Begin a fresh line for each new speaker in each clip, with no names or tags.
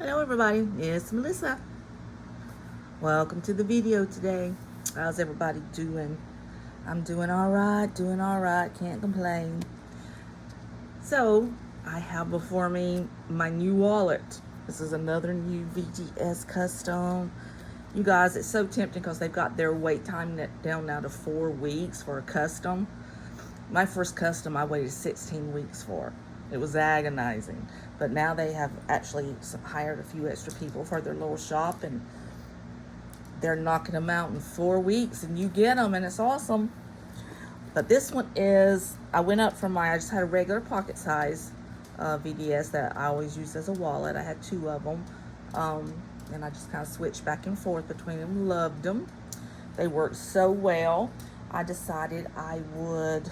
Hello everybody, it's Melissa. Welcome to the video today. How's everybody doing? I'm doing alright, can't complain. So, I have before me my new wallet. This is another new VDS custom. You guys, it's so tempting because they've got their wait time down now to 4 weeks for a custom. My first custom I waited 16 weeks for. It was agonizing. But now they have actually hired a few extra people for their little shop, and they're knocking them out in 4 weeks, and you get them, and it's awesome. But this one is, I went up from I just had a regular pocket size VDS that I always use as a wallet. I had 2 of them. And I just kind of switched back and forth between them. Loved them. They worked so well. I decided I would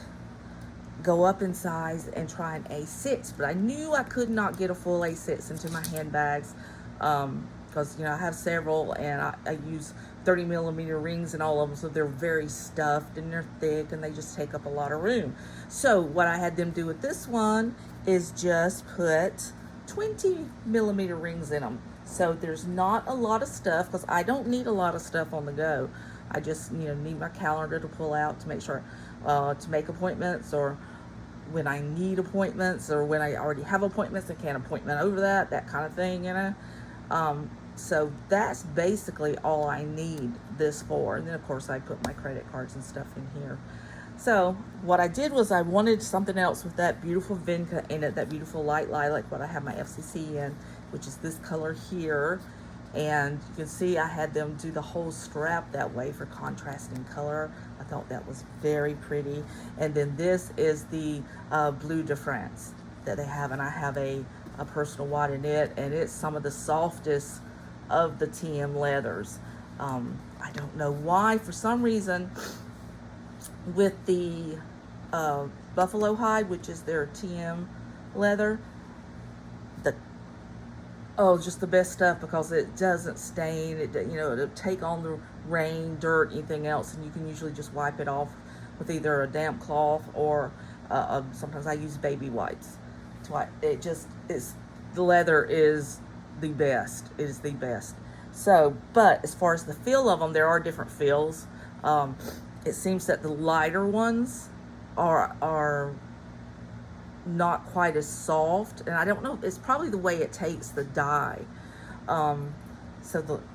go up in size and try an A6, but I knew I could not get a full A6 into my handbags because I have several, and I use 30 millimeter rings in all of them, so they're very stuffed and they're thick and they just take up a lot of room. So what I had them do with this one is just put 20 millimeter rings in them. So there's not a lot of stuff because I don't need a lot of stuff on the go. I just need my calendar to pull out to make sure to make appointments, or when I need appointments, or when I already have appointments and can't appointment over that kind of thing, So that's basically all I need this for. And then of course I put my credit cards and stuff in here. So what I did was I wanted something else with that beautiful Vinca in it, that beautiful light lilac, what I have my FCC in, which is this color here. And you can see I had them do the whole strap that way for contrasting color. I thought that was very pretty. And then this is the Bleu de France that they have, and I have a personal wide in it, and it's some of the softest of the TM leathers. I don't know why, for some reason, with the buffalo hide, which is their TM leather, just the best stuff, because it doesn't stain. It'll take on the rain, dirt, anything else, and you can usually just wipe it off with either a damp cloth or sometimes I use baby wipes. The leather is the best. It is the best. So, but as far as the feel of them, there are different feels. It seems that the lighter ones are not quite as soft, and I don't know, it's probably the way it takes the dye. And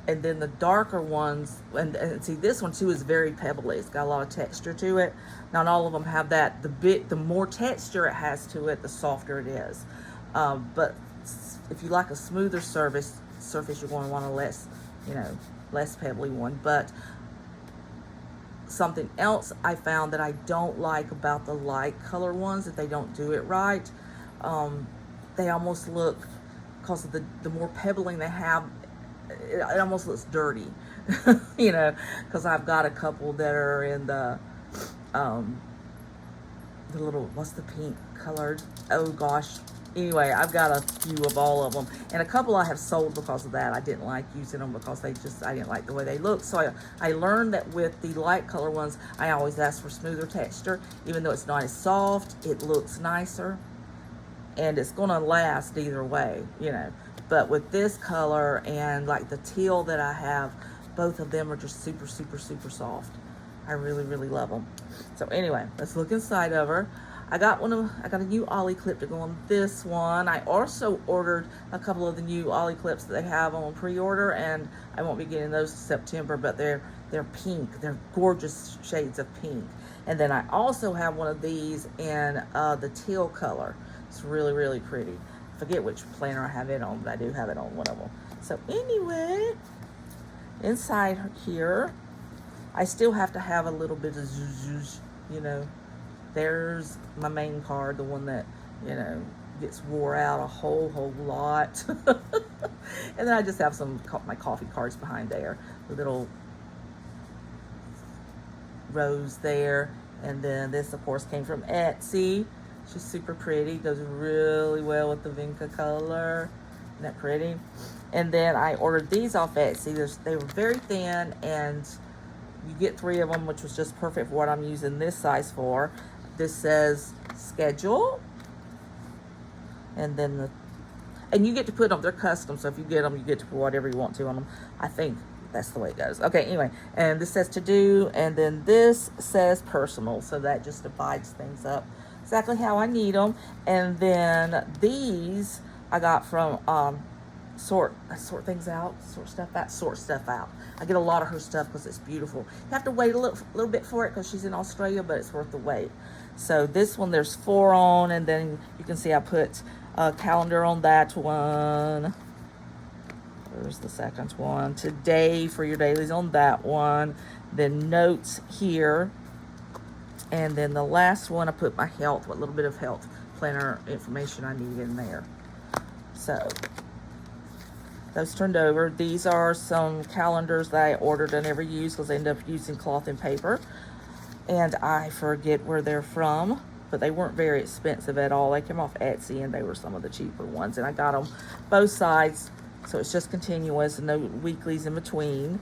then the darker ones, and see, this one too is very pebbly. It's got a lot of texture to it. Not all of them have that. The more texture it has to it, the softer it is. But if you like a smoother surface, you're going to want a less pebbly one. But something else I found that I don't like about the light color ones, if they don't do it right, they almost look, because of the more pebbling they have, it almost looks dirty. Because I've got a couple that are in the little, what's the pink colored, oh gosh, anyway, I've got a few of all of them, and a couple I have sold because of that. I didn't like using them because I didn't like the way they look. So I learned that with the light color ones, I always ask for smoother texture. Even though it's not as soft, it looks nicer, and it's gonna last either way, But with this color and like the teal that I have, both of them are just super, super, super soft. I really, really love them. So anyway, let's look inside of her. I got a new ollie clip to go on this one. I also ordered a couple of the new ollie clips that they have on pre-order, and I won't be getting those in September, but they're pink. They're gorgeous shades of pink. And then I also have one of these in the teal color. It's really, really pretty. I forget which planner I have it on, but I do have it on one of them. So anyway, inside here, I still have to have a little bit of zhuzh, There's my main card, the one that, gets wore out a whole lot. And then I just have some my coffee cards behind there. The little rose there. And then this, of course, came from Etsy. She's super pretty. Goes really well with the Vinca color. Isn't that pretty? And then I ordered these off Etsy. They were very thin, and you get 3 of them, which was just perfect for what I'm using this size for. This says schedule, and then And you get to put them, they're custom, so if you get them, you get to put whatever you want to on them. I think that's the way it goes. Okay, anyway, and this says to do, and then this says personal, so that just divides things up exactly how I need them. And then these I got from sort stuff out. I get a lot of her stuff because it's beautiful. You have to wait a little bit for it because she's in Australia, but it's worth the wait. So this one, there's 4 on, and then you can see I put a calendar on that one. There's the second one. Today for your dailies on that one. Then notes here. And then the last one, I put my health, what little bit of health planner information I need in there. So those turned over. These are some calendars that I ordered and never used because I ended up using cloth and paper. And I forget where they're from, but they weren't very expensive at all. They came off Etsy, and they were some of the cheaper ones. And I got them both sides, so it's just continuous, no weeklies in between.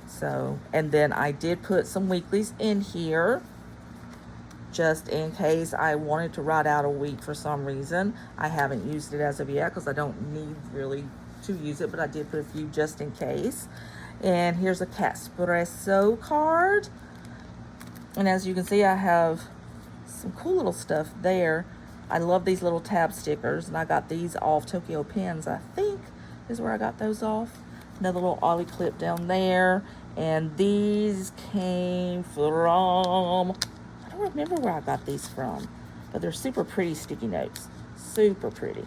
So, and then I did put some weeklies in here just in case I wanted to write out a week for some reason. I haven't used it as of yet because I don't need really to use it, but I did put a few just in case. And here's a Caspresso card. And as you can see, I have some cool little stuff there. I love these little tab stickers, and I got these off Tokyo Pens, I think is where I got those off. Another little ollie clip down there. And these came from, I don't remember where I got these from, but they're super pretty sticky notes. Super pretty.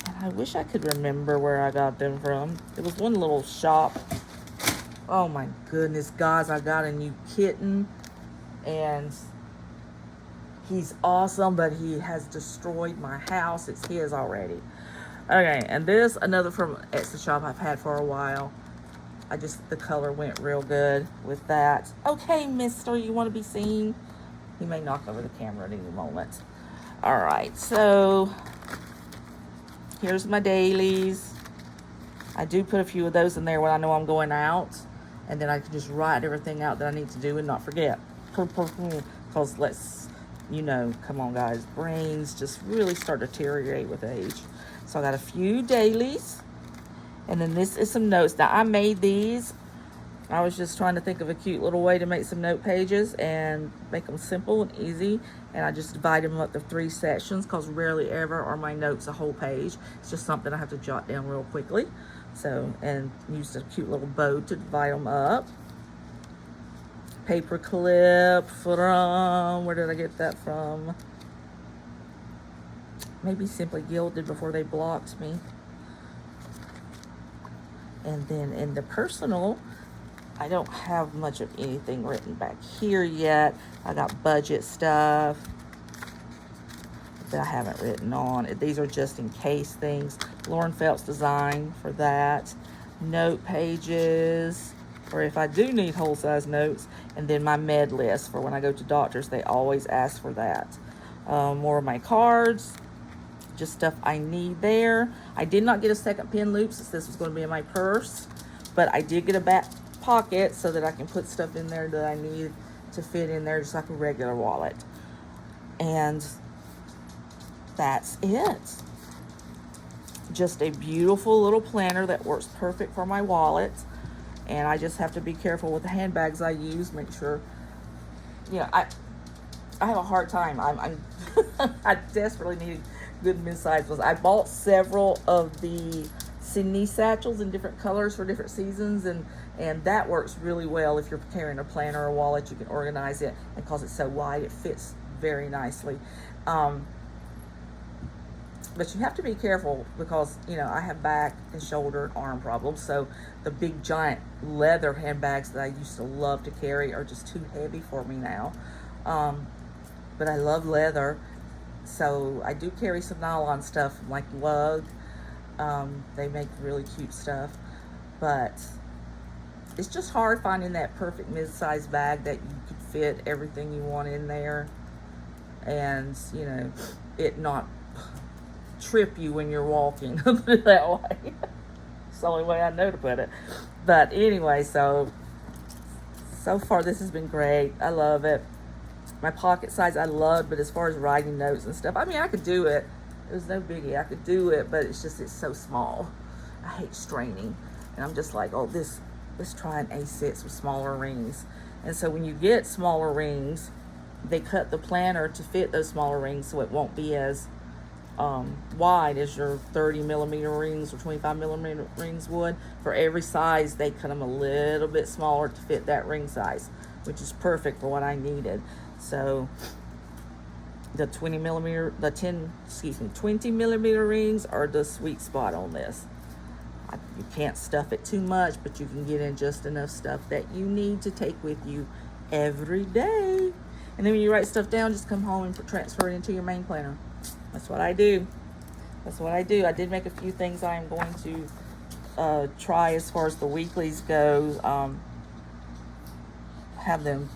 And I wish I could remember where I got them from. It was one little shop. Oh my goodness, guys, I got a new kitten. And he's awesome, but he has destroyed my house. It's his already. Okay, and this, another from Etsy shop I've had for a while. The color went real good with that. Okay, mister, you want to be seen? He may knock over the camera at any moment. All right, so here's my dailies. I do put a few of those in there when I know I'm going out. And then I can just write everything out that I need to do and not forget. Because let's, come on guys, brains just really start to deteriorate with age. So I got a few dailies, and then this is some notes. Now I made these. I was just trying to think of a cute little way to make some note pages and make them simple and easy. And I just divide them up to 3 sections because rarely ever are my notes a whole page. It's just something I have to jot down real quickly. So, and used a cute little bow to divide them up. Paper clip from, where did I get that from? Maybe Simply Gilded before they blocked me. And then in the personal, I don't have much of anything written back here yet. I got budget stuff that I haven't written on. These are just in case things. Lauren Phelps design for that. Note pages, or if I do need whole size notes. And then my med list for when I go to doctors, they always ask for that. More of my cards, just stuff I need there. I did not get a second pin loop since this was going to be in my purse, but I did get a back pocket so that I can put stuff in there that I need to fit in there just like a regular wallet. And that's it. Just a beautiful little planner that works perfect for my wallet. And I just have to be careful with the handbags I use. Make sure, I have a hard time. I desperately need good mid-size ones. I bought several of the Sydney satchels in different colors for different seasons, and that works really well if you're carrying a planner or a wallet. You can organize it, and because it's so wide, it fits very nicely. But you have to be careful because, I have back and shoulder and arm problems. So the big giant leather handbags that I used to love to carry are just too heavy for me now. But I love leather. So I do carry some nylon stuff like Lug. They make really cute stuff. But it's just hard finding that perfect mid-sized bag that you could fit everything you want in there. And, it not trip you when you're walking. Put it that way. It's the only way I know to put it. But anyway, so far this has been great. I love it. My pocket size I love, but as far as writing notes and stuff, I mean, I could do it. It was no biggie. I could do it, but it's so small. I hate straining. And I'm just like, oh, let's try an A6 with smaller rings. And so when you get smaller rings, they cut the planner to fit those smaller rings so it won't be as wide as your 30 millimeter rings or 25 millimeter rings would. For every size, they cut them a little bit smaller to fit that ring size, which is perfect for what I needed. So the 20 millimeter rings are the sweet spot on this. You can't stuff it too much, but you can get in just enough stuff that you need to take with you every day. And then when you write stuff down, just come home and transfer it into your main planner. That's what I do. That's what I do. I did make a few things I am going to try as far as the weeklies go. Have them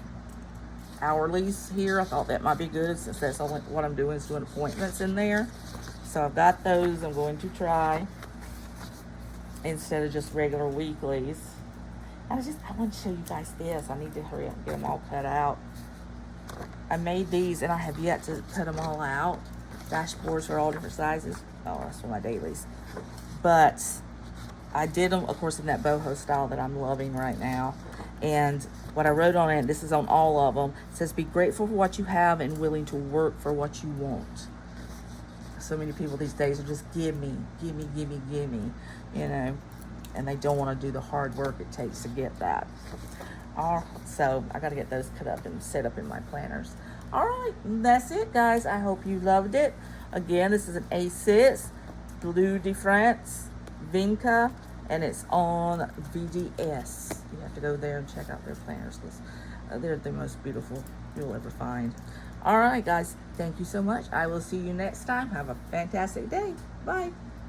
hourlies here. I thought that might be good since that's only what I'm doing is doing appointments in there. So I've got those I'm going to try instead of just regular weeklies. I want to show you guys this. I need to hurry up and get them all cut out. I made these and I have yet to cut them all out. Dashboards are all different sizes. Oh, that's for my dailies. But I did them, of course, in that boho style that I'm loving right now. And what I wrote on it, this is on all of them, it says, be grateful for what you have and willing to work for what you want. So many people these days are just give me, you know, and they don't want to do the hard work it takes to get that. So I got to get those cut up and set up in my planners. All right, that's it, guys. I hope you loved it. Again, this is an A6 Bleu de France Vinca, and it's on VDS. You have to go there and check out their planners because they're the most beautiful you'll ever find. All right, guys, thank you so much. I will see you next time. Have a fantastic day. Bye.